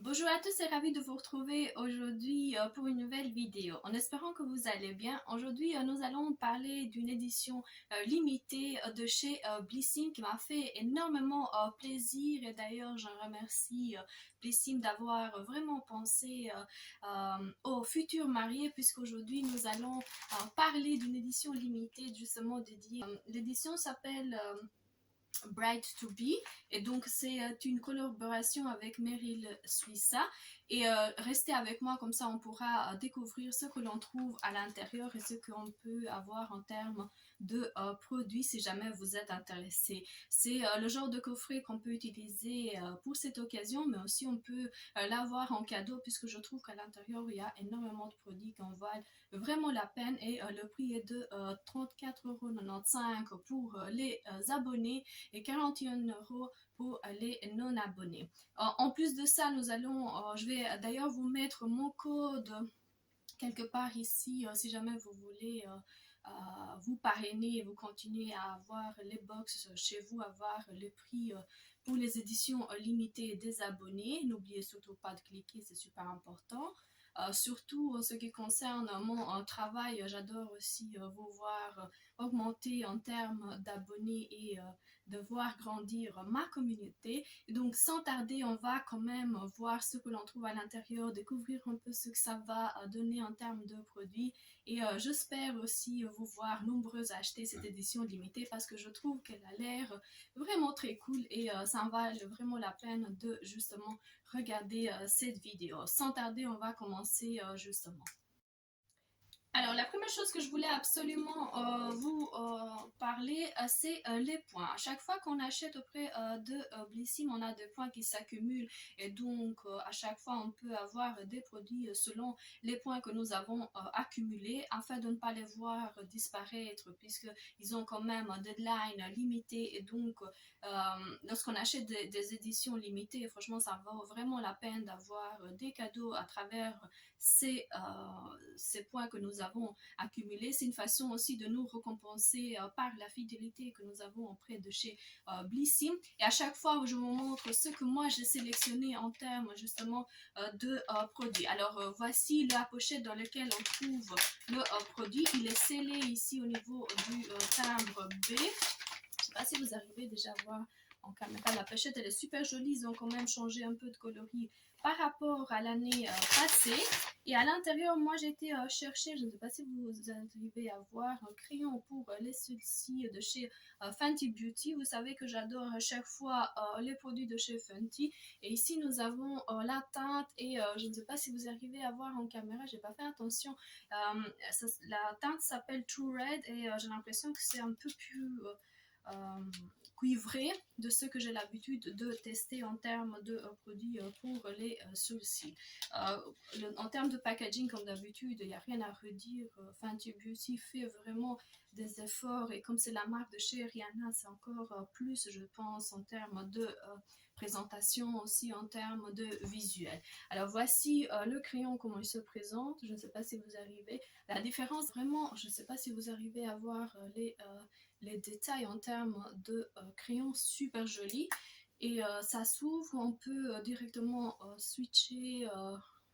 Bonjour à tous et ravi de vous retrouver aujourd'hui pour une nouvelle vidéo. En espérant que vous allez bien, aujourd'hui nous allons parler d'une édition limitée de chez Blissim qui m'a fait énormément plaisir et d'ailleurs je remercie Blissim d'avoir vraiment pensé aux futurs mariés puisqu'aujourd'hui nous allons parler d'une édition limitée justement dédiée. L'édition s'appelle Bright to Be et donc c'est une collaboration avec Meryl Suissa et restez avec moi comme ça on pourra découvrir ce que l'on trouve à l'intérieur et ce qu'on peut avoir en termes de produits si jamais vous êtes intéressé. C'est le genre de coffret qu'on peut utiliser pour cette occasion mais aussi on peut l'avoir en cadeau puisque je trouve qu'à l'intérieur il y a énormément de produits qui en valent vraiment la peine et le prix est de 34,95 € pour les abonnés et 41 € pour les non-abonnés. En plus de ça, je vais d'ailleurs vous mettre mon code quelque part ici si jamais vous voulez vous parrainer et vous continuez à avoir les box chez vous, avoir le prix pour les éditions limitées des abonnés. N'oubliez surtout pas de cliquer, c'est super important. Surtout en ce qui concerne mon travail, j'adore aussi vous voir augmenter en termes d'abonnés et de voir grandir ma communauté. Et donc sans tarder, on va quand même voir ce que l'on trouve à l'intérieur, découvrir un peu ce que ça va donner en termes de produits. Et j'espère aussi vous voir nombreuses à acheter cette édition limitée parce que je trouve qu'elle a l'air vraiment très cool et ça en vaut vraiment la peine de justement regarder cette vidéo. Sans tarder, on va commencer justement. Alors, la première chose que je voulais absolument vous parler, c'est les points. À chaque fois qu'on achète auprès de Blissim, on a des points qui s'accumulent et donc à chaque fois, on peut avoir des produits selon les points que nous avons accumulés afin de ne pas les voir disparaître puisqu'ils ont quand même un deadline limité et donc lorsqu'on achète des éditions limitées, franchement, ça vaut vraiment la peine d'avoir des cadeaux à travers ces points que nous avons accumulés. C'est une façon aussi de nous récompenser par la fidélité que nous avons auprès de chez Blissim. Et à chaque fois, je vous montre ce que moi j'ai sélectionné en termes justement de produits. Alors voici la pochette dans laquelle on trouve le produit. Il est scellé ici au niveau du timbre B. Je ne sais pas si vous arrivez déjà à voir en caméra. La pochette elle est super jolie. Ils ont quand même changé un peu de coloris par rapport à l'année passée. Et à l'intérieur, moi j'ai été chercher, je ne sais pas si vous arrivez à voir, un crayon pour les sourcils de chez Fenty Beauty. Vous savez que j'adore à chaque fois les produits de chez Fenty. Et ici nous avons la teinte et je ne sais pas si vous arrivez à voir en caméra, j'ai pas fait attention. La teinte s'appelle True Red et j'ai l'impression que c'est un peu plus cuivré de ce que j'ai l'habitude de tester en termes de produits pour les sourcils. En termes de packaging, comme d'habitude, il n'y a rien à redire. Fenty Beauty fait vraiment des efforts et comme c'est la marque de chez Rihanna, c'est encore plus, je pense, en termes de présentation, aussi en termes de visuel. Alors voici le crayon, comment il se présente. Je ne sais pas si vous arrivez. La différence, vraiment, je ne sais pas si vous arrivez à voir les détails en termes de crayon super joli. Et ça s'ouvre, on peut directement switcher.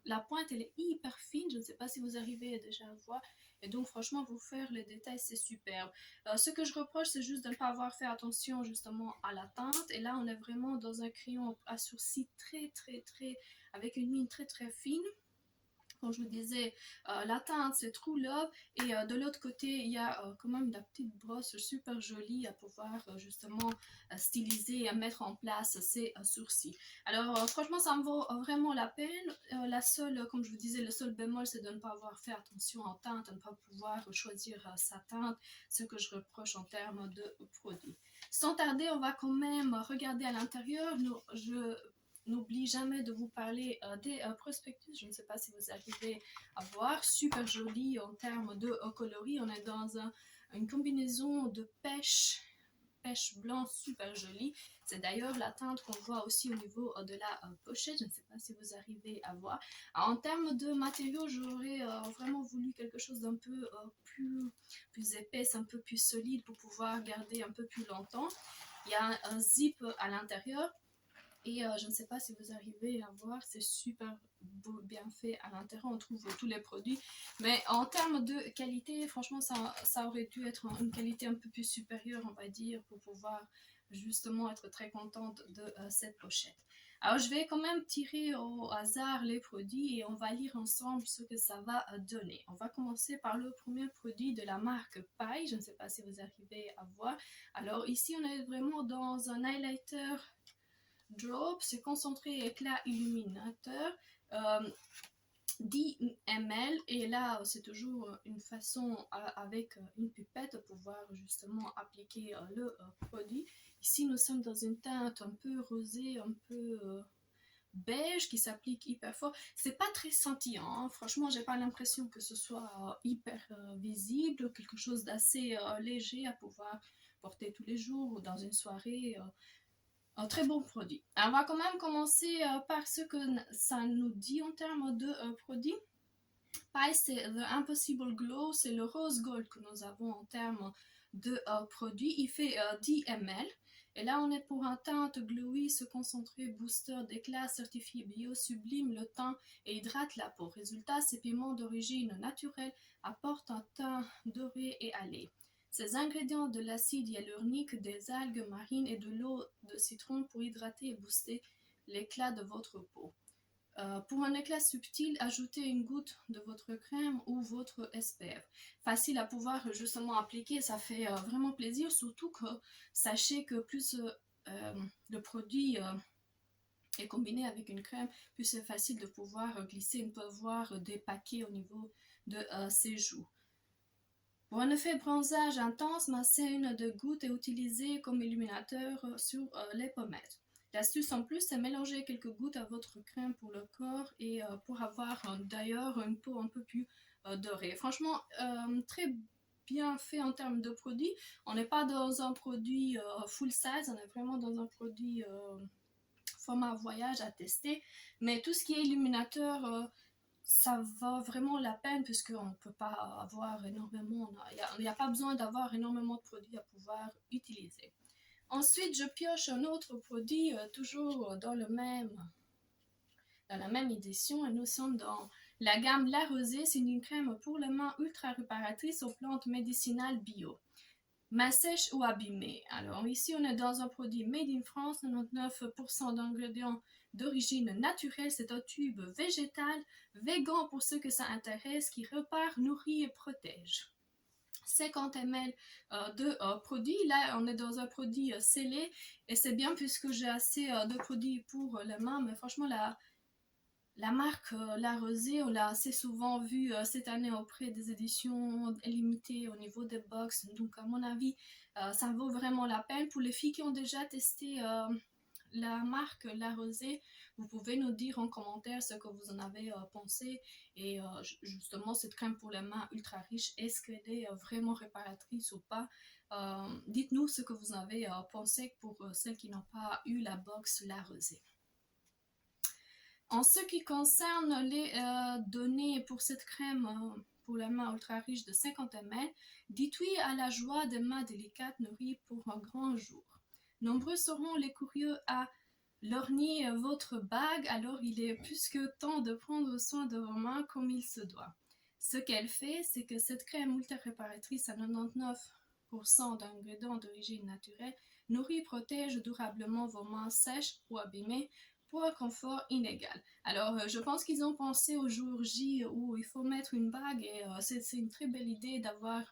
La pointe, elle est hyper fine. Je ne sais pas si vous arrivez déjà à voir. Et donc, franchement, vous faire les détails, c'est superbe. Ce que je reproche, c'est juste de ne pas avoir fait attention justement à la teinte. Et là, on est vraiment dans un crayon à sourcils avec une mine très fine. Comme je vous disais, la teinte c'est True Love et de l'autre côté il y a quand même la petite brosse super jolie à pouvoir justement styliser et à mettre en place ses sourcils. Alors franchement ça me vaut vraiment la peine. La seule, comme je vous disais, le seul bémol c'est de ne pas avoir fait attention en teinte, de ne pas pouvoir choisir sa teinte, ce que je reproche en termes de produits. Sans tarder, on va quand même regarder à l'intérieur. Je n'oublie jamais de vous parler des prospectus. Je ne sais pas si vous arrivez à voir. Super joli en termes de coloris. On est dans une combinaison de pêche blanc super jolie. C'est d'ailleurs la teinte qu'on voit aussi au niveau de la pochette. Je ne sais pas si vous arrivez à voir. En termes de matériaux, j'aurais vraiment voulu quelque chose d'un peu plus épaisse, un peu plus solide pour pouvoir garder un peu plus longtemps. Il y a un zip à l'intérieur. Et je ne sais pas si vous arrivez à voir, c'est super beau, bien fait à l'intérieur, on trouve tous les produits. Mais en termes de qualité, franchement, ça aurait dû être une qualité un peu plus supérieure, on va dire, pour pouvoir justement être très contente de cette pochette. Alors, je vais quand même tirer au hasard les produits et on va lire ensemble ce que ça va donner. On va commencer par le premier produit de la marque Paille. Je ne sais pas si vous arrivez à voir. Alors, ici, on est vraiment dans un highlighter drop, c'est concentré éclat illuminateur. 10 ml et là c'est toujours une façon avec une pipette pour pouvoir justement appliquer le produit. Ici nous sommes dans une teinte un peu rosée, un peu beige qui s'applique hyper fort. C'est pas très scintillant, hein. Franchement j'ai pas l'impression que ce soit hyper visible, quelque chose d'assez léger à pouvoir porter tous les jours ou dans une soirée. Un très bon produit. On va quand même commencer par ce que ça nous dit en termes de produits. Pareil, c'est The Impossible Glow, c'est le rose gold que nous avons en termes de produits. Il fait 10 ml. Et là, on est pour un teinte glowy, ce concentré booster d'éclat certifié bio sublime le teint et hydrate la peau. Résultat, ces pigments d'origine naturelle apportent un teint doré et allé. Ces ingrédients de l'acide hyaluronique, des algues marines et de l'eau de citron pour hydrater et booster l'éclat de votre peau. Pour un éclat subtil, ajoutez une goutte de votre crème ou votre SPF. Facile à pouvoir justement appliquer, ça fait vraiment plaisir, surtout que sachez que plus le produit est combiné avec une crème, plus c'est facile de pouvoir glisser. On peut voir des paquets au niveau de ses joues. Pour un effet bronzage intense, massez une de gouttes et utilisez comme illuminateur sur les pommettes. L'astuce en plus, c'est mélanger quelques gouttes à votre crème pour le corps et pour avoir d'ailleurs une peau un peu plus dorée. Franchement, très bien fait en termes de produits. On n'est pas dans un produit full size, on est vraiment dans un produit format voyage à tester. Mais tout ce qui est illuminateur, ça vaut vraiment la peine puisqu'on ne peut pas avoir énormément, il n'y a pas besoin d'avoir énormément de produits à pouvoir utiliser. Ensuite, je pioche un autre produit, toujours dans la même édition, et nous sommes dans la gamme La Rosée. C'est une crème pour les mains ultra réparatrice aux plantes médicinales bio. Main sèche ou abîmée. Alors ici, on est dans un produit made in France, 99% d'ingrédients d'origine naturelle. C'est un tube végétal, vegan pour ceux que ça intéresse, qui repart, nourrit et protège. 50 ml de produit. Là, on est dans un produit scellé et c'est bien puisque j'ai assez de produits pour les mains. Mais franchement, la marque La Rosée, on l'a assez souvent vu cette année auprès des éditions limitées au niveau des box. Donc, à mon avis, ça vaut vraiment la peine. Pour les filles qui ont déjà testé la marque La Rosée, vous pouvez nous dire en commentaire ce que vous en avez pensé. Et justement, cette crème pour les mains ultra riche, est-ce qu'elle est vraiment réparatrice ou pas? Dites-nous ce que vous avez pensé pour celles qui n'ont pas eu la box La Rosée. En ce qui concerne les données pour cette crème pour les mains ultra riche de 50 ml, dites oui à la joie des mains délicates nourries pour un grand jour. Nombreux seront les curieux à lorgner votre bague, alors il est plus que temps de prendre soin de vos mains comme il se doit. Ce qu'elle fait, c'est que cette crème ultra réparatrice à 99% d'ingrédients d'origine naturelle nourrit et protège durablement vos mains sèches ou abîmées pour un confort inégal. Alors, je pense qu'ils ont pensé au jour J où il faut mettre une bague et c'est une très belle idée d'avoir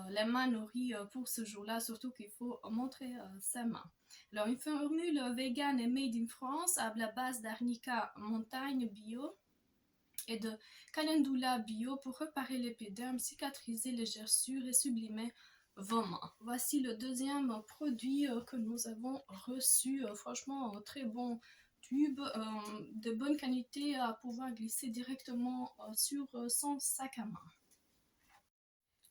les mains nourries pour ce jour-là, surtout qu'il faut montrer sa main. Alors, une formule vegan et made in France à la base d'arnica montagne bio et de calendula bio pour réparer l'épiderme, cicatriser les gerçures et sublimer vos mains. Voici le deuxième produit que nous avons reçu. Franchement, un très bon tube de bonne qualité à pouvoir glisser directement sur son sac à main.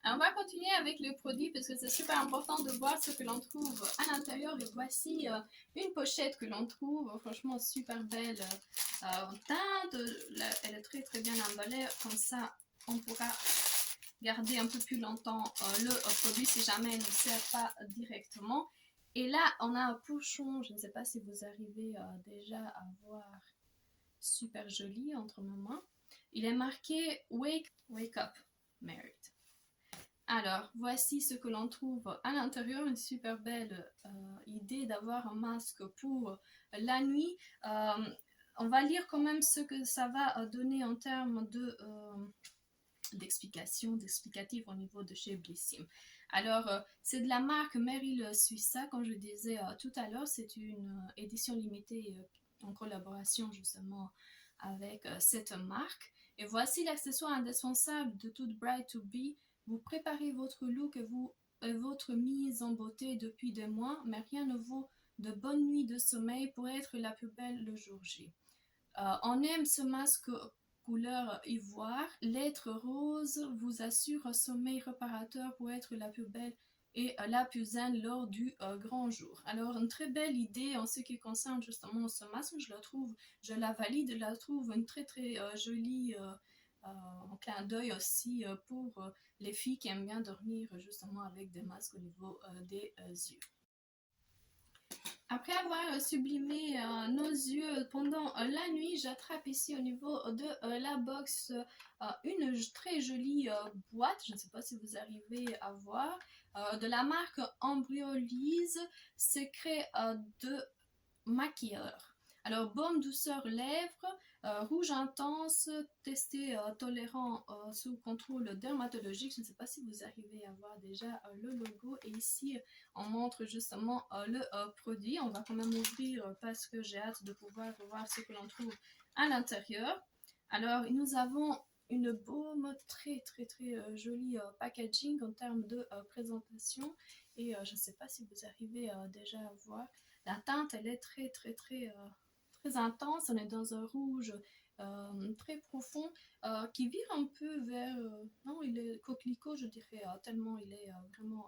On va continuer avec les produits parce que c'est super important de voir ce que l'on trouve à l'intérieur. Et voici une pochette que l'on trouve, franchement super belle en teinte. Elle est très très bien emballée, comme ça on pourra garder un peu plus longtemps le produit si jamais il ne sert pas directement. Et là, on a un pochon, je ne sais pas si vous arrivez déjà à voir, super joli entre mes mains. Il est marqué Wake Up Married. Alors, voici ce que l'on trouve à l'intérieur, une super belle idée d'avoir un masque pour la nuit. On va lire quand même ce que ça va donner en termes d'explicatif au niveau de chez Blissim. Alors, c'est de la marque Meryl Suissa, comme je disais tout à l'heure, c'est une édition limitée en collaboration justement avec cette marque. Et voici l'accessoire indispensable de toute Bride to Be. Vous préparez votre look et votre mise en beauté depuis des mois, mais rien ne vaut de bonnes nuits de sommeil pour être la plus belle le jour J. On aime ce masque couleur ivoire. L'être rose vous assure un sommeil réparateur pour être la plus belle et la plus zen lors du grand jour. Alors, une très belle idée en ce qui concerne justement ce masque, je la valide, je la trouve une très très jolie clin d'œil aussi pour les filles qui aiment bien dormir justement avec des masques au niveau des yeux. Après avoir sublimé nos yeux pendant la nuit, j'attrape ici au niveau de la box une très jolie boîte, je ne sais pas si vous arrivez à voir, de la marque Embryolise, secret de maquilleur. Alors, baume douceur lèvres, rouge intense, testé tolérant sous contrôle dermatologique. Je ne sais pas si vous arrivez à voir déjà le logo. Et ici, on montre justement le produit. On va quand même ouvrir parce que j'ai hâte de pouvoir voir ce que l'on trouve à l'intérieur. Alors, nous avons une baume très très très jolie packaging en termes de présentation. Et je ne sais pas si vous arrivez déjà à voir. La teinte, elle est très, très, très, très intense. On est dans un rouge très profond qui vire un peu vers... non, il est coquelicot, je dirais, tellement il est vraiment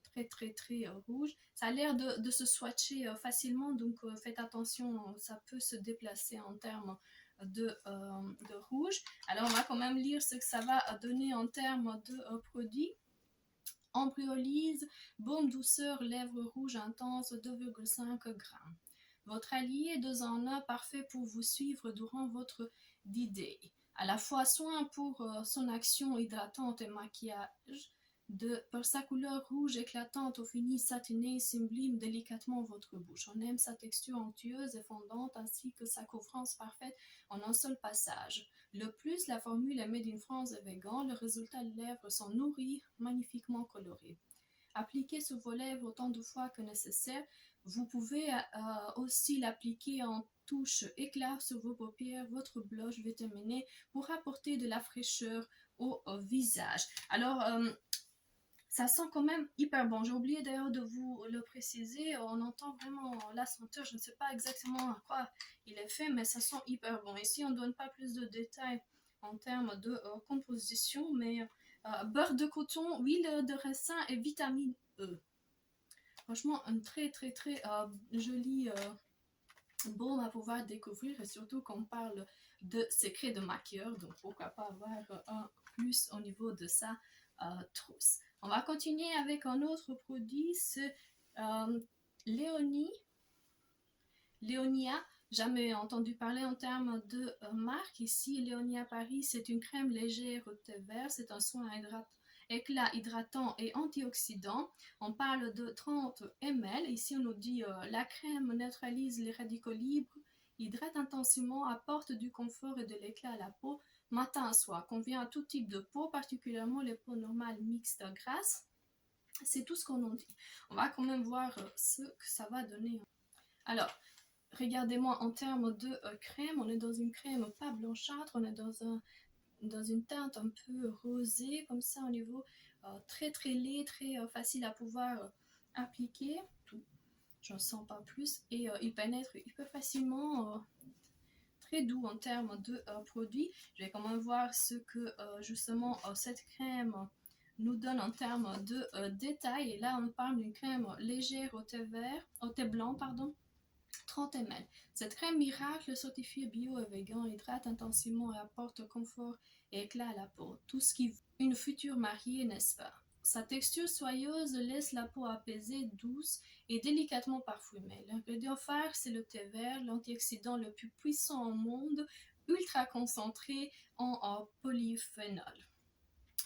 très, très, très rouge. Ça a l'air de se swatcher facilement, donc faites attention, ça peut se déplacer en termes de rouge. Alors, on va quand même lire ce que ça va donner en termes de produits. Embryolise, baume douceur, lèvres rouges intenses, 2,5 g. Votre allié 2 en 1, parfait pour vous suivre durant votre D-Day. À la fois soin pour son action hydratante et maquillage, par sa couleur rouge éclatante au fini satiné, sublime délicatement votre bouche. On aime sa texture onctueuse et fondante ainsi que sa couvrance parfaite en un seul passage. Le plus, la formule est made in France et vegan. Le résultat, les lèvres sont nourries, magnifiquement colorées. Appliquez sur vos lèvres autant de fois que nécessaire. Vous pouvez aussi l'appliquer en touche éclat sur vos paupières, votre blush vitaminé pour apporter de la fraîcheur au visage. Alors, ça sent quand même hyper bon. J'ai oublié d'ailleurs de vous le préciser. On entend vraiment la senteur. Je ne sais pas exactement à quoi il est fait, mais ça sent hyper bon. Ici, on ne donne pas plus de détails en termes de composition, mais beurre de coton, huile de raisin et vitamine E. Franchement, un très très très joli baume à pouvoir découvrir, et surtout qu'on parle de secret de maquilleur, donc pourquoi pas avoir un plus au niveau de sa trousse. On va continuer avec un autre produit, c'est Léonia. Jamais entendu parler en termes de marque. Ici, Léonia Paris, c'est une crème légère au thé vert, c'est un soin éclat hydratant et antioxydant. On parle de 30 ml. Ici, on nous dit la crème neutralise les radicaux libres, hydrate intensément, apporte du confort et de l'éclat à la peau, matin à soir. Convient à tout type de peau, particulièrement les peaux normales mixtes grasses. C'est tout ce qu'on nous dit. On va quand même voir ce que ça va donner. Alors, regardez-moi en termes de crème, on est dans une crème pas blanchâtre, on est dans une teinte un peu rosée, comme ça au niveau très très laid, très facile à pouvoir appliquer. J'en sens pas plus. Et il pénètre hyper facilement, très doux en termes de produit. Je vais quand même voir ce que justement cette crème nous donne en termes de détails. Et là, on parle d'une crème légère au thé blanc, pardon. 30 ml. Cette crème miracle certifiée bio et vegan hydrate intensément et apporte confort et éclat à la peau. Tout ce qui une future mariée, n'est-ce pas? Sa texture soyeuse laisse la peau apaisée, douce et délicatement parfumée. L'ingrédient phare, c'est le thé vert, l'antioxydant le plus puissant au monde, ultra concentré en polyphénol.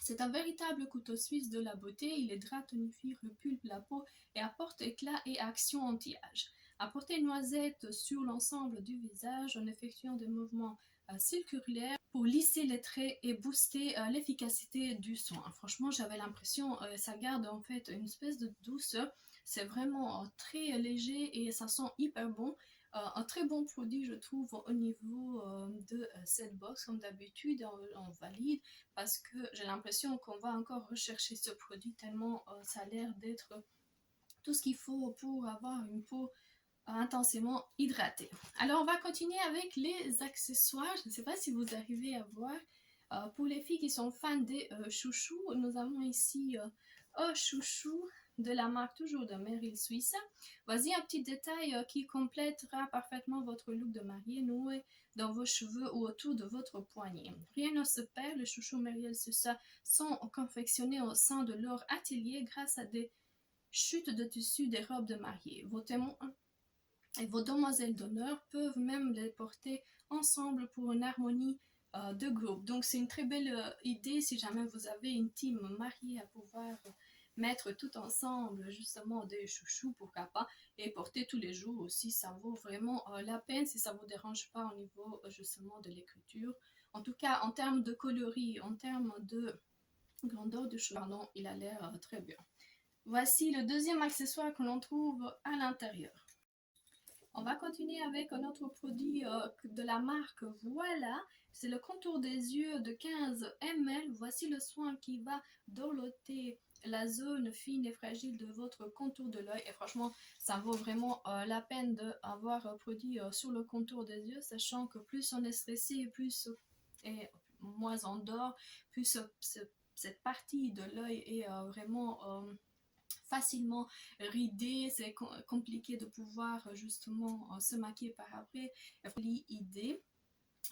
C'est un véritable couteau suisse de la beauté, il hydrate, tonifie, repulpe la peau et apporte éclat et action anti-âge. Apportez une noisette sur l'ensemble du visage en effectuant des mouvements circulaires pour lisser les traits et booster l'efficacité du soin. Franchement, j'avais l'impression, ça garde en fait une espèce de douceur. C'est vraiment très léger et ça sent hyper bon. Un très bon produit, je trouve, au niveau de cette box, comme d'habitude, on valide parce que j'ai l'impression qu'on va encore rechercher ce produit tellement ça a l'air d'être tout ce qu'il faut pour avoir une peau intensément hydratée. Alors on va continuer avec les accessoires. Je ne sais pas si vous arrivez à voir. Pour les filles qui sont fans des chouchous, nous avons ici un chouchou de la marque toujours de Meryl Suisse. Voici un petit détail qui complétera parfaitement votre look de mariée noué dans vos cheveux ou autour de votre poignet. Rien ne se perd, les chouchous Meryl Suisse sont confectionnés au sein de leur atelier grâce à des chutes de tissu des robes de mariée. Vos témoins et vos demoiselles d'honneur peuvent même les porter ensemble pour une harmonie de groupe. Donc c'est une très belle idée si jamais vous avez une team mariée à pouvoir mettre tout ensemble justement des chouchous, pourquoi pas, et porter tous les jours aussi, ça vaut vraiment la peine si ça ne vous dérange pas au niveau justement de l'écriture. En tout cas, en termes de coloris, en termes de grandeur de cheveux, pardon, il a l'air très bien. Voici le deuxième accessoire que l'on trouve à l'intérieur. On va continuer avec un autre produit de la marque Voilà. C'est le contour des yeux de 15 ml. Voici le soin qui va dorloter la zone fine et fragile de votre contour de l'œil. Et franchement, ça vaut vraiment la peine d'avoir un produit sur le contour des yeux, sachant que plus on est stressé, plus et moins on dort, plus cette partie de l'œil est vraiment facilement ridé, c'est compliqué de pouvoir justement se maquiller par après. Idée.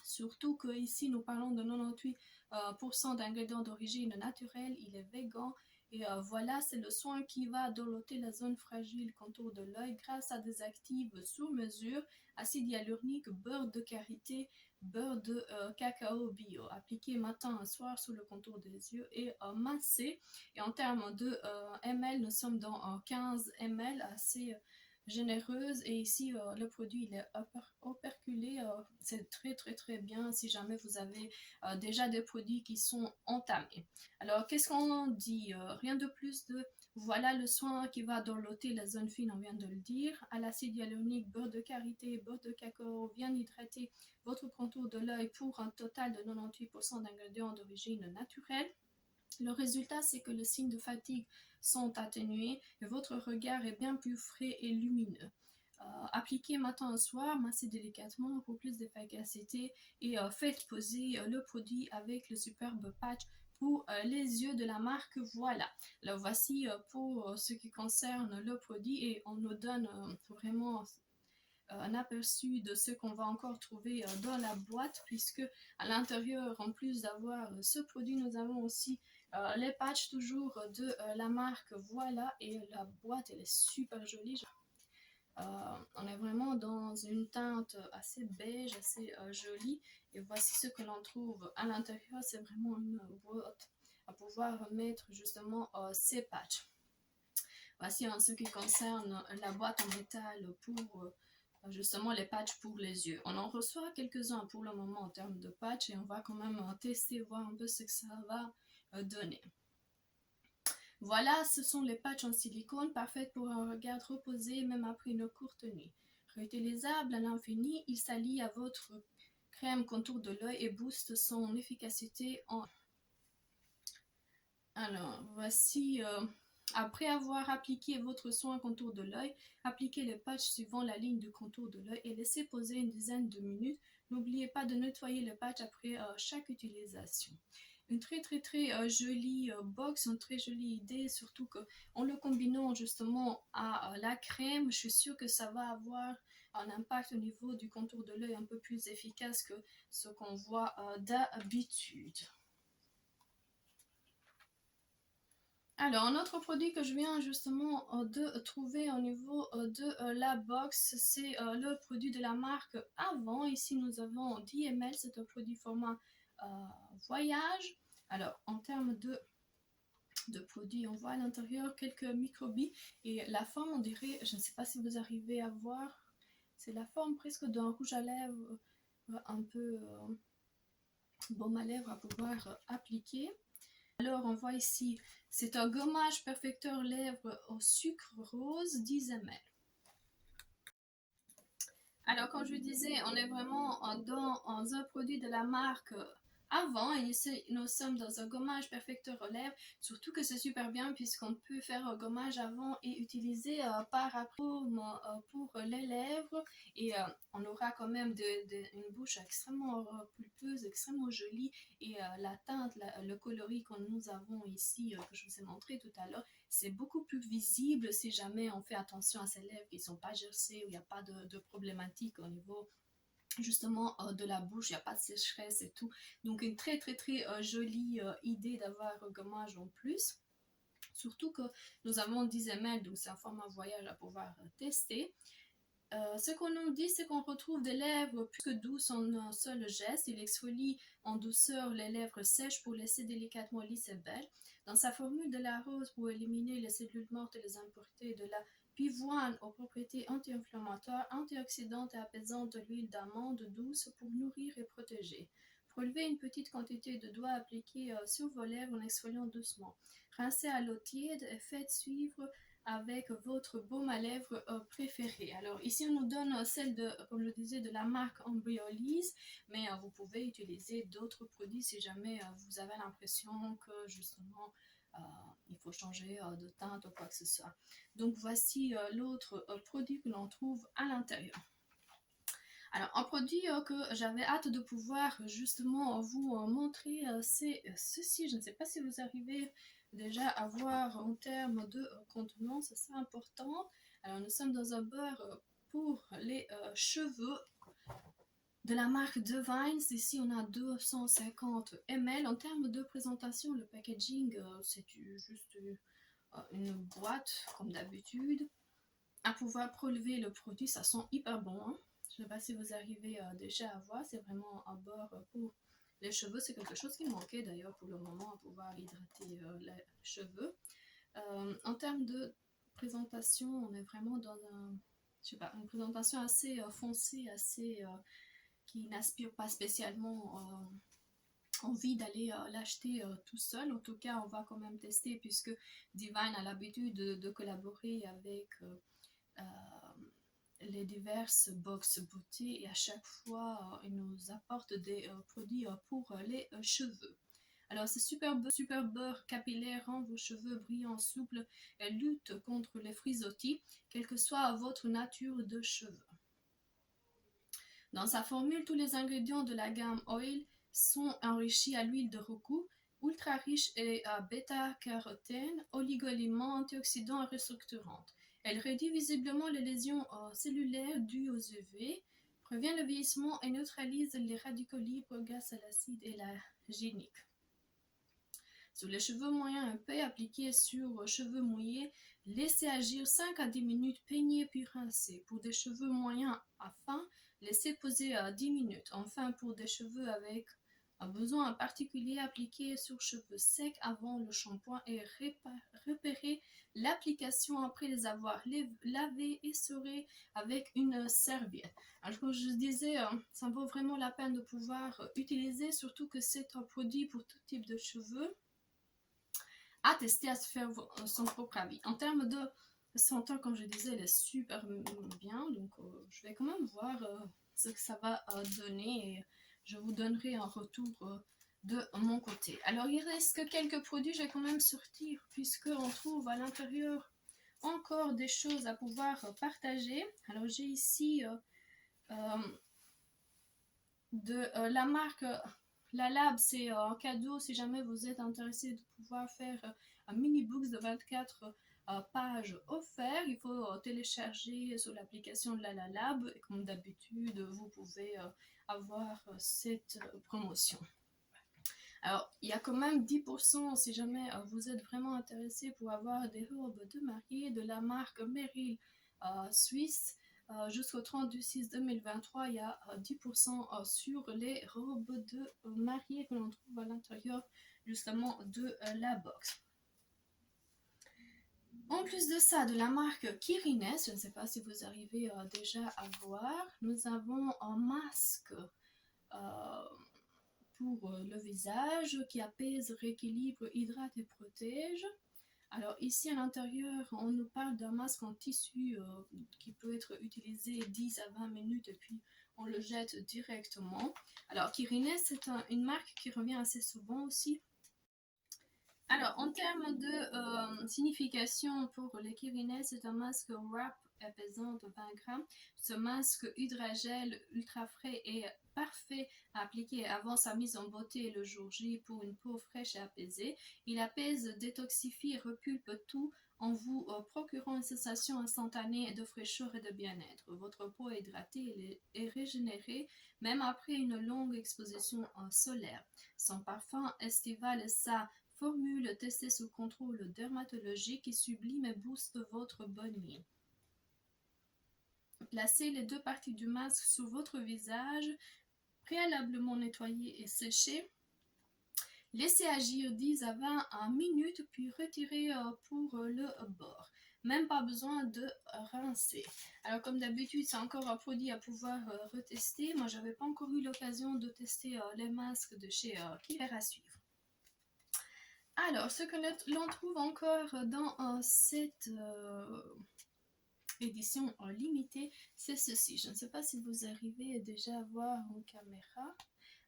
Surtout que ici nous parlons de 98% d'ingrédients d'origine naturelle, il est vegan et voilà, c'est le soin qui va dorloter la zone fragile contour de l'œil grâce à des actifs sur mesure, acide hyaluronique, beurre de karité, beurre de cacao bio, appliqué matin et soir sur le contour des yeux et massé. Et en termes de ml, nous sommes dans 15 ml, assez généreuse, et ici le produit il est operculé, c'est très bien si jamais vous avez déjà des produits qui sont entamés. Alors qu'est-ce qu'on dit, rien de plus de voilà le soin qui va dorloter la zone fine, on vient de le dire, à l'acide hyaluronique, beurre de karité, beurre de cacao, bien hydrater votre contour de l'œil pour un total de 98% d'ingrédients d'origine naturelle. Le résultat, c'est que les signes de fatigue sont atténués et votre regard est bien plus frais et lumineux. Appliquez matin et soir, massez délicatement pour plus d'efficacité et faites poser le produit avec le superbe patch pour les yeux de la marque Voilà. Alors voici pour ce qui concerne le produit et on nous donne vraiment un aperçu de ce qu'on va encore trouver dans la boîte, puisque à l'intérieur, en plus d'avoir ce produit, nous avons aussi les patchs toujours de la marque Voilà, et la boîte elle est super jolie. On est vraiment dans une teinte assez beige, assez jolie, et voici ce que l'on trouve à l'intérieur. C'est vraiment une boîte à pouvoir mettre justement ces patchs. Voici en ce qui concerne la boîte en métal pour justement les patchs pour les yeux. On en reçoit quelques-uns pour le moment en termes de patchs et on va quand même tester, voir un peu ce que ça va donner. Voilà, ce sont les patchs en silicone, parfaits pour un regard reposé même après une courte nuit. Réutilisables à l'infini, ils s'allient à votre crème contour de l'œil et boostent son efficacité en... Alors, voici... Après avoir appliqué votre soin contour de l'œil, appliquez les patchs suivant la ligne du contour de l'œil et laissez poser une dizaine de minutes. N'oubliez pas de nettoyer les patchs après chaque utilisation. Une très jolie box, une très jolie idée, surtout qu'en le combinant justement à la crème, je suis sûre que ça va avoir un impact au niveau du contour de l'œil un peu plus efficace que ce qu'on voit d'habitude. Alors, un autre produit que je viens justement de trouver au niveau de la box, c'est le produit de la marque Avant. Ici, nous avons 10 ml, c'est un produit format euh, voyage. Alors, en termes de produits, on voit à l'intérieur quelques microbilles et la forme, on dirait, je ne sais pas si vous arrivez à voir, c'est la forme presque d'un rouge à lèvres un peu baume à lèvres à pouvoir appliquer. Alors, on voit ici, c'est un gommage perfecteur lèvres au sucre rose 10 ml. Alors, comme je disais, on est vraiment dans un produit de la marque Avant et ici, nous sommes dans un gommage perfecteur aux lèvres, surtout que c'est super bien puisqu'on peut faire un gommage avant et utiliser par après pour les lèvres et on aura quand même une bouche extrêmement pulpeuse, extrêmement jolie et la teinte, le coloris que nous avons ici, que je vous ai montré tout à l'heure, c'est beaucoup plus visible si jamais on fait attention à ces lèvres qui ne sont pas gercées, où il n'y a pas de problématique au niveau justement de la bouche, il n'y a pas de sécheresse et tout. Donc une très très très jolie idée d'avoir un gommage en plus. Surtout que nous avons 10 ml, donc c'est un format voyage à pouvoir tester. Ce qu'on nous dit, c'est qu'on retrouve des lèvres plus que douces en un seul geste. Il exfolie en douceur les lèvres sèches pour laisser délicatement lisses et belles. Dans sa formule de la rose pour éliminer les cellules mortes et les impuretés, de la pivoine aux propriétés anti-inflammatoires, antioxydantes et apaisantes, de l'huile d'amande douce pour nourrir et protéger. Prélevez une petite quantité de doigts appliqués sur vos lèvres en exfoliant doucement. Rincez à l'eau tiède et faites suivre avec votre baume à lèvres préféré. Alors ici on nous donne celle de, comme je disais, de la marque Embryolisse, mais vous pouvez utiliser d'autres produits si jamais vous avez l'impression que justement il faut changer de teinte ou quoi que ce soit. Donc voici l'autre produit que l'on trouve à l'intérieur. Alors, un produit que j'avais hâte de pouvoir justement vous montrer, c'est ceci. Je ne sais pas si vous arrivez déjà à voir en termes de contenance, c'est important. Alors, nous sommes dans un beurre pour les cheveux de la marque Divine. Ici, on a 250 ml. En termes de présentation, le packaging, c'est juste une boîte comme d'habitude. À pouvoir prélever le produit, ça sent hyper bon. Hein. Je ne sais pas si vous arrivez déjà à voir, c'est vraiment un beurre pour les cheveux. C'est quelque chose qui manquait d'ailleurs pour le moment à pouvoir hydrater les cheveux. En termes de présentation, on est vraiment dans une présentation assez foncée, assez qui n'aspire pas spécialement envie d'aller l'acheter tout seul. En tout cas, on va quand même tester puisque Divine a l'habitude de collaborer avec les diverses box beauté et à chaque fois ils nous apportent des produits pour les cheveux. Alors ce super beurre capillaire rend vos cheveux brillants, souples et lutte contre les frisottis, quelle que soit votre nature de cheveux. Dans sa formule, tous les ingrédients de la gamme Oil sont enrichis à l'huile de ricou, ultra riche et à bêta-carotène, oligo-éléments, antioxydants et restructurantes. Elle réduit visiblement les lésions cellulaires dues aux UV, prévient le vieillissement et neutralise les radicaux libres grâce à l'acide et la génique. Sur les cheveux moyens épais, appliqués sur cheveux mouillés, laissez agir 5 à 10 minutes, peignez puis rincez. Pour des cheveux moyens à fins, laissez poser 10 minutes. Enfin, pour des cheveux avec un besoin particulier, appliquez sur cheveux secs avant le shampoing et repérez l'application après les avoir lavés et essorés avec une serviette. Alors, comme je disais, ça vaut vraiment la peine de pouvoir utiliser, surtout que c'est un produit pour tout type de cheveux. À tester, à se faire son propre avis. En termes de senteur, comme je disais, elle est super bien. Donc, je vais quand même voir ce que ça va donner et je vous donnerai un retour de mon côté. Alors, il reste que quelques produits, je vais quand même sortir puisqu'on trouve à l'intérieur encore des choses à pouvoir partager. Alors, j'ai ici de la marque La Lab, c'est un cadeau si jamais vous êtes intéressé de pouvoir faire un mini-book de 24 pages offert. Il faut télécharger sur l'application de la Lab et comme d'habitude, vous pouvez avoir cette promotion. Alors, il y a quand même 10% si jamais vous êtes vraiment intéressé pour avoir des robes de mariée de la marque Merrill Suisse. Jusqu'au 30 du 6 2023, il y a 10% sur les robes de mariée que l'on trouve à l'intérieur justement de la box. En plus de ça, de la marque Kirines, je ne sais pas si vous arrivez déjà à voir, nous avons un masque pour le visage qui apaise, rééquilibre, hydrate et protège. Alors ici à l'intérieur, on nous parle d'un masque en tissu qui peut être utilisé 10 à 20 minutes et puis on le jette directement. Alors Kirines, c'est une marque qui revient assez souvent aussi. Alors, en termes de signification pour les Kirines, c'est un masque wrap apaisant de 20 grammes. Ce masque hydragel ultra frais est parfait à appliquer avant sa mise en beauté le jour J pour une peau fraîche et apaisée. Il apaise, détoxifie et repulpe tout en vous procurant une sensation instantanée de fraîcheur et de bien-être. Votre peau est hydratée et régénérée même après une longue exposition solaire. Son parfum estival et sa formule testée sous contrôle dermatologique qui sublime et booste votre bonne mine. Placez les deux parties du masque sur votre visage, préalablement nettoyé et séché. Laissez agir 10 à 20 minutes, puis retirez pour le bord. Même pas besoin de rincer. Alors comme d'habitude, c'est encore un produit à pouvoir retester. Moi, j'avais pas encore eu l'occasion de tester les masques de chez Kiver à suivre. Alors, ce que l'on trouve encore dans cette édition limitée, c'est ceci. Je ne sais pas si vous arrivez déjà à voir en caméra.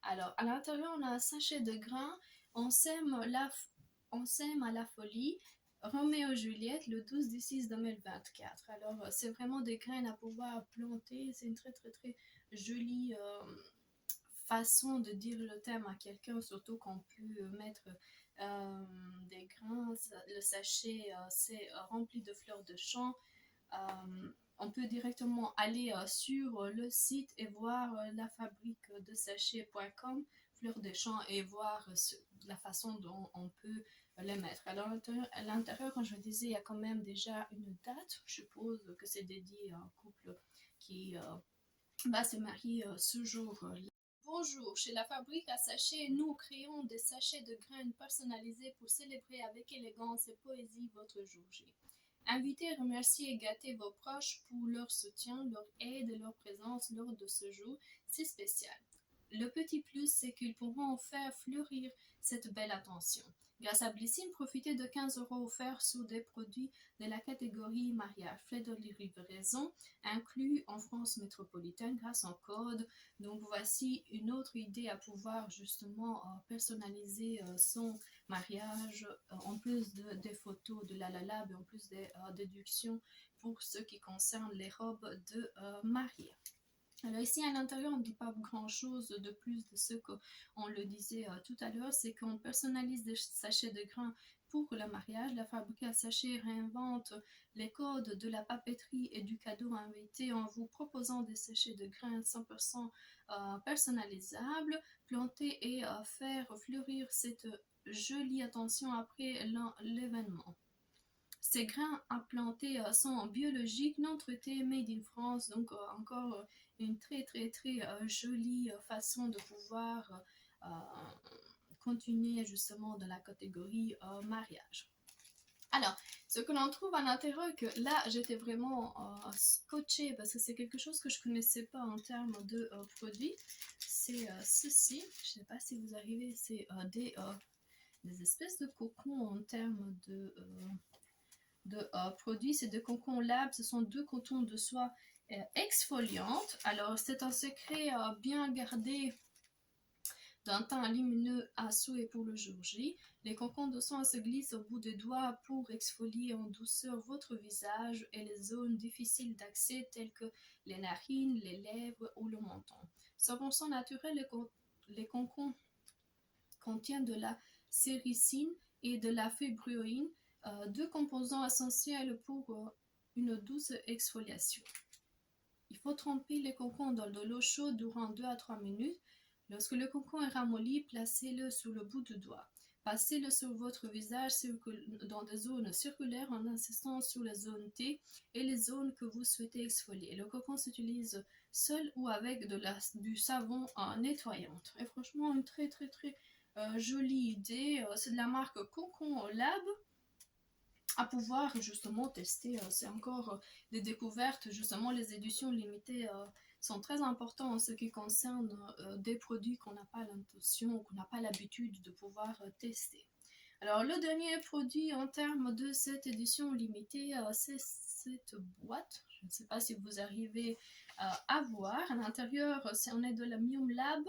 Alors, à l'intérieur, on a un sachet de grains. On sème à la folie. Roméo Juliette, le 12 du 6 2024. Alors, c'est vraiment des graines à pouvoir planter. C'est une très, très, très jolie façon de dire le thème à quelqu'un, surtout qu'on peut mettre des grains. Le sachet, c'est rempli de fleurs de champ. On peut directement aller sur le site et voir la fabrique de sachets.com, fleurs de champ, et voir la façon dont on peut les mettre. Alors à l'intérieur, comme je le disais, il y a quand même déjà une date. Je suppose que c'est dédié à un couple qui va se marier ce jour-là. Bonjour, chez la fabrique à sachets, nous créons des sachets de graines personnalisés pour célébrer avec élégance et poésie votre jour J. Invitez, remerciez et gâtez vos proches pour leur soutien, leur aide et leur présence lors de ce jour si spécial. Le petit plus, c'est qu'ils pourront faire fleurir cette belle attention. Grâce à Blissim, profitez de 15 € offerts sur des produits de la catégorie mariage. Frais de livraison inclus en France métropolitaine grâce au code. Donc voici une autre idée à pouvoir justement personnaliser son mariage, en plus des photos de la Lab et en plus des déductions pour ce qui concerne les robes de mariée. Alors ici à l'intérieur, on ne dit pas grand-chose de plus de ce qu'on le disait tout à l'heure, c'est qu'on personnalise des sachets de grains pour le mariage. La fabrique à sachets réinvente les codes de la papeterie et du cadeau invité en vous proposant des sachets de grains 100% personnalisables, planter et faire fleurir cette jolie attention après l'événement. Ces grains à planter sont biologiques, non traités, made in France. Donc encore une très très très jolie façon de pouvoir continuer justement dans la catégorie mariage. Alors, ce que l'on trouve à l'intérieur, que là j'étais vraiment scotchée parce que c'est quelque chose que je ne connaissais pas en termes de produits, c'est ceci. Je ne sais pas si vous arrivez, c'est des espèces de cocons en termes de produits. C'est de Concon Lab, ce sont 2 cotons de soie exfoliantes. Alors c'est un secret bien gardé d'un teint lumineux à souhait pour le jour J. Les cocons de soie se glissent au bout des doigts pour exfolier en douceur votre visage et les zones difficiles d'accès telles que les narines, les lèvres ou le menton. 100% naturel, les cocons contiennent de la séricine et de la fibroïne, 2 composants essentiels pour une douce exfoliation. Il faut tremper les cocons dans de l'eau chaude durant 2 à 3 minutes. Lorsque le cocon est ramolli, placez-le sur le bout du doigt. Passez-le sur votre visage dans des zones circulaires en insistant sur la zone T et les zones que vous souhaitez exfolier. Le cocon s'utilise seul ou avec du savon nettoyant. Et franchement, une très jolie idée. C'est de la marque Cocon Lab à pouvoir justement tester. C'est encore des découvertes. Justement, les éditions limitées sont très importantes en ce qui concerne des produits qu'on n'a pas l'intention, qu'on n'a pas l'habitude de pouvoir tester. Alors, le dernier produit en termes de cette édition limitée, c'est cette boîte. Je ne sais pas si vous arrivez à voir. À l'intérieur, on est de la Mium Lab.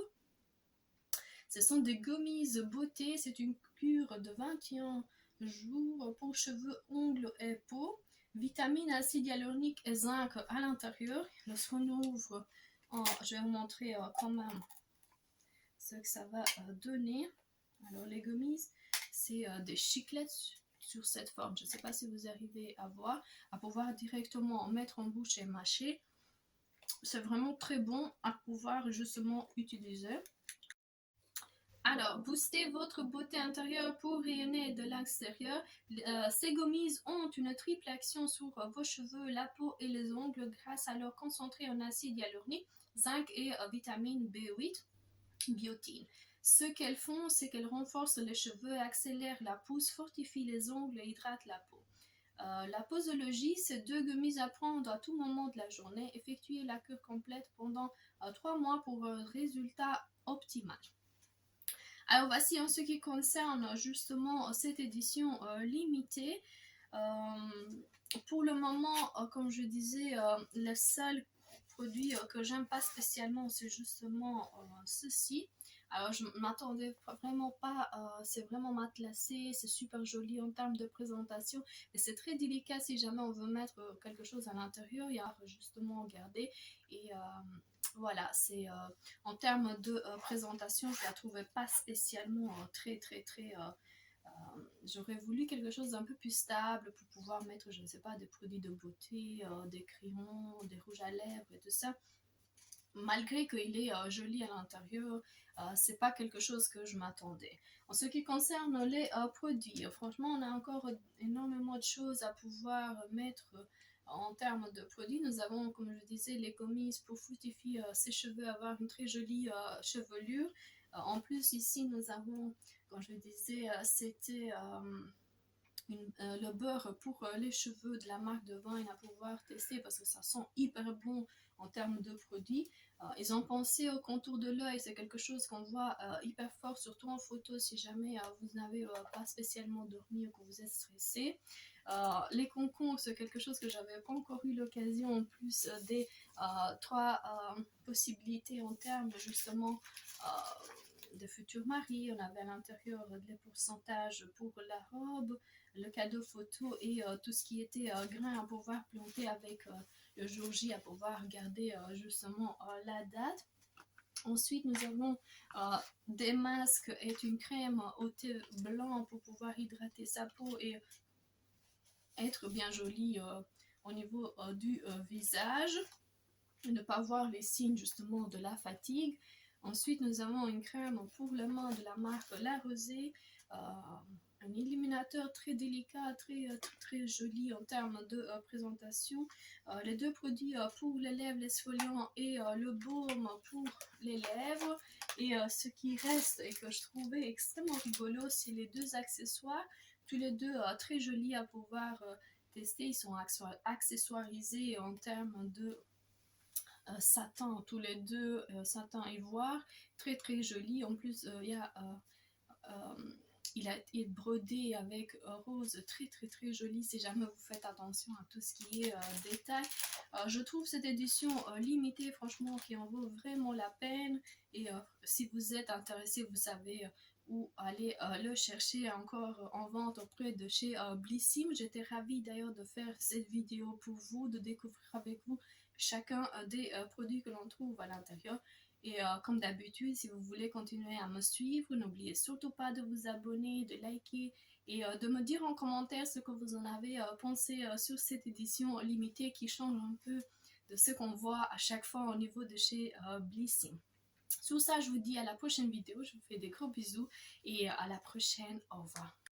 Ce sont des gummies beauté. C'est une cure de 21 jours pour cheveux, ongles et peau. Vitamines, acide hyaluronique et zinc à l'intérieur. Lorsqu'on ouvre, je vais vous montrer quand même ce que ça va donner. Alors les gummies, c'est des chiclettes sur cette forme. Je ne sais pas si vous arrivez à voir, à pouvoir directement mettre en bouche et mâcher. C'est vraiment très bon à pouvoir justement utiliser. Alors, boostez votre beauté intérieure pour rayonner de l'extérieur. Ces gummies ont une triple action sur vos cheveux, la peau et les ongles grâce à leur concentré en acide hyaluronique, zinc et vitamine B8, biotine. Ce qu'elles font, c'est qu'elles renforcent les cheveux, accélèrent la pousse, fortifient les ongles et hydratent la peau. La posologie, c'est 2 gummies à prendre à tout moment de la journée. Effectuez la cure complète pendant 3 mois pour un résultat optimal. Alors voici en ce qui concerne justement cette édition limitée. Pour le moment, comme je disais, le seul produit que j'aime pas spécialement, c'est justement ceci. Alors je m'attendais vraiment pas, c'est vraiment matelassé, c'est super joli en termes de présentation, mais c'est très délicat si jamais on veut mettre quelque chose à l'intérieur, il y a justement garder et voilà, c'est en termes de présentation, je la trouvais pas spécialement j'aurais voulu quelque chose d'un peu plus stable pour pouvoir mettre, je ne sais pas, des produits de beauté, des crayons, des rouges à lèvres et tout ça. Malgré qu'il est joli à l'intérieur, c'est pas quelque chose que je m'attendais. En ce qui concerne les produits, franchement, on a encore énormément de choses à pouvoir mettre en termes de produits. Nous avons, comme je disais, les gummies pour fortifier ses cheveux, avoir une très jolie chevelure. En plus, ici, nous avons, comme je disais, c'était le beurre pour les cheveux de la marque de Vine à pouvoir tester parce que ça sent hyper bon en termes de produits. Ils ont pensé au contour de l'œil, c'est quelque chose qu'on voit hyper fort, surtout en photo si jamais vous n'avez pas spécialement dormi ou que vous êtes stressé. Les concours, c'est quelque chose que j'avais pas encore eu l'occasion, en plus des 3 possibilités en termes justement de futurs maris. On avait à l'intérieur les pourcentages pour la robe, le cadeau photo et tout ce qui était grain à pouvoir planter avec le jour J, à pouvoir garder justement la date. Ensuite, nous avons des masques et une crème au thé blanc pour pouvoir hydrater sa peau et être bien jolie au niveau du visage, ne pas voir les signes justement de la fatigue. Ensuite, nous avons une crème pour les mains de la marque La Rosée, un illuminateur très délicat, très joli en termes de présentation. Les 2 produits pour les lèvres, l'exfoliant et le baume pour les lèvres. Et ce qui reste et que je trouvais extrêmement rigolo, c'est les 2 accessoires, tous les 2 très jolis à pouvoir tester. Ils sont accessoirisés en termes de satin, tous les 2 satin ivoire, très joli. En plus il a été brodé avec rose, très joli si jamais vous faites attention à tout ce qui est détail. Je trouve cette édition limitée, franchement, qui en vaut vraiment la peine. Et si vous êtes intéressé, vous savez où aller le chercher encore en vente auprès de chez Blissim. J'étais ravie d'ailleurs de faire cette vidéo pour vous, de découvrir avec vous chacun des produits que l'on trouve à l'intérieur. Et comme d'habitude, si vous voulez continuer à me suivre, n'oubliez surtout pas de vous abonner, de liker et de me dire en commentaire ce que vous en avez pensé sur cette édition limitée qui change un peu de ce qu'on voit à chaque fois au niveau de chez Blissim. Sur ça, je vous dis à la prochaine vidéo. Je vous fais des gros bisous et à la prochaine. Au revoir.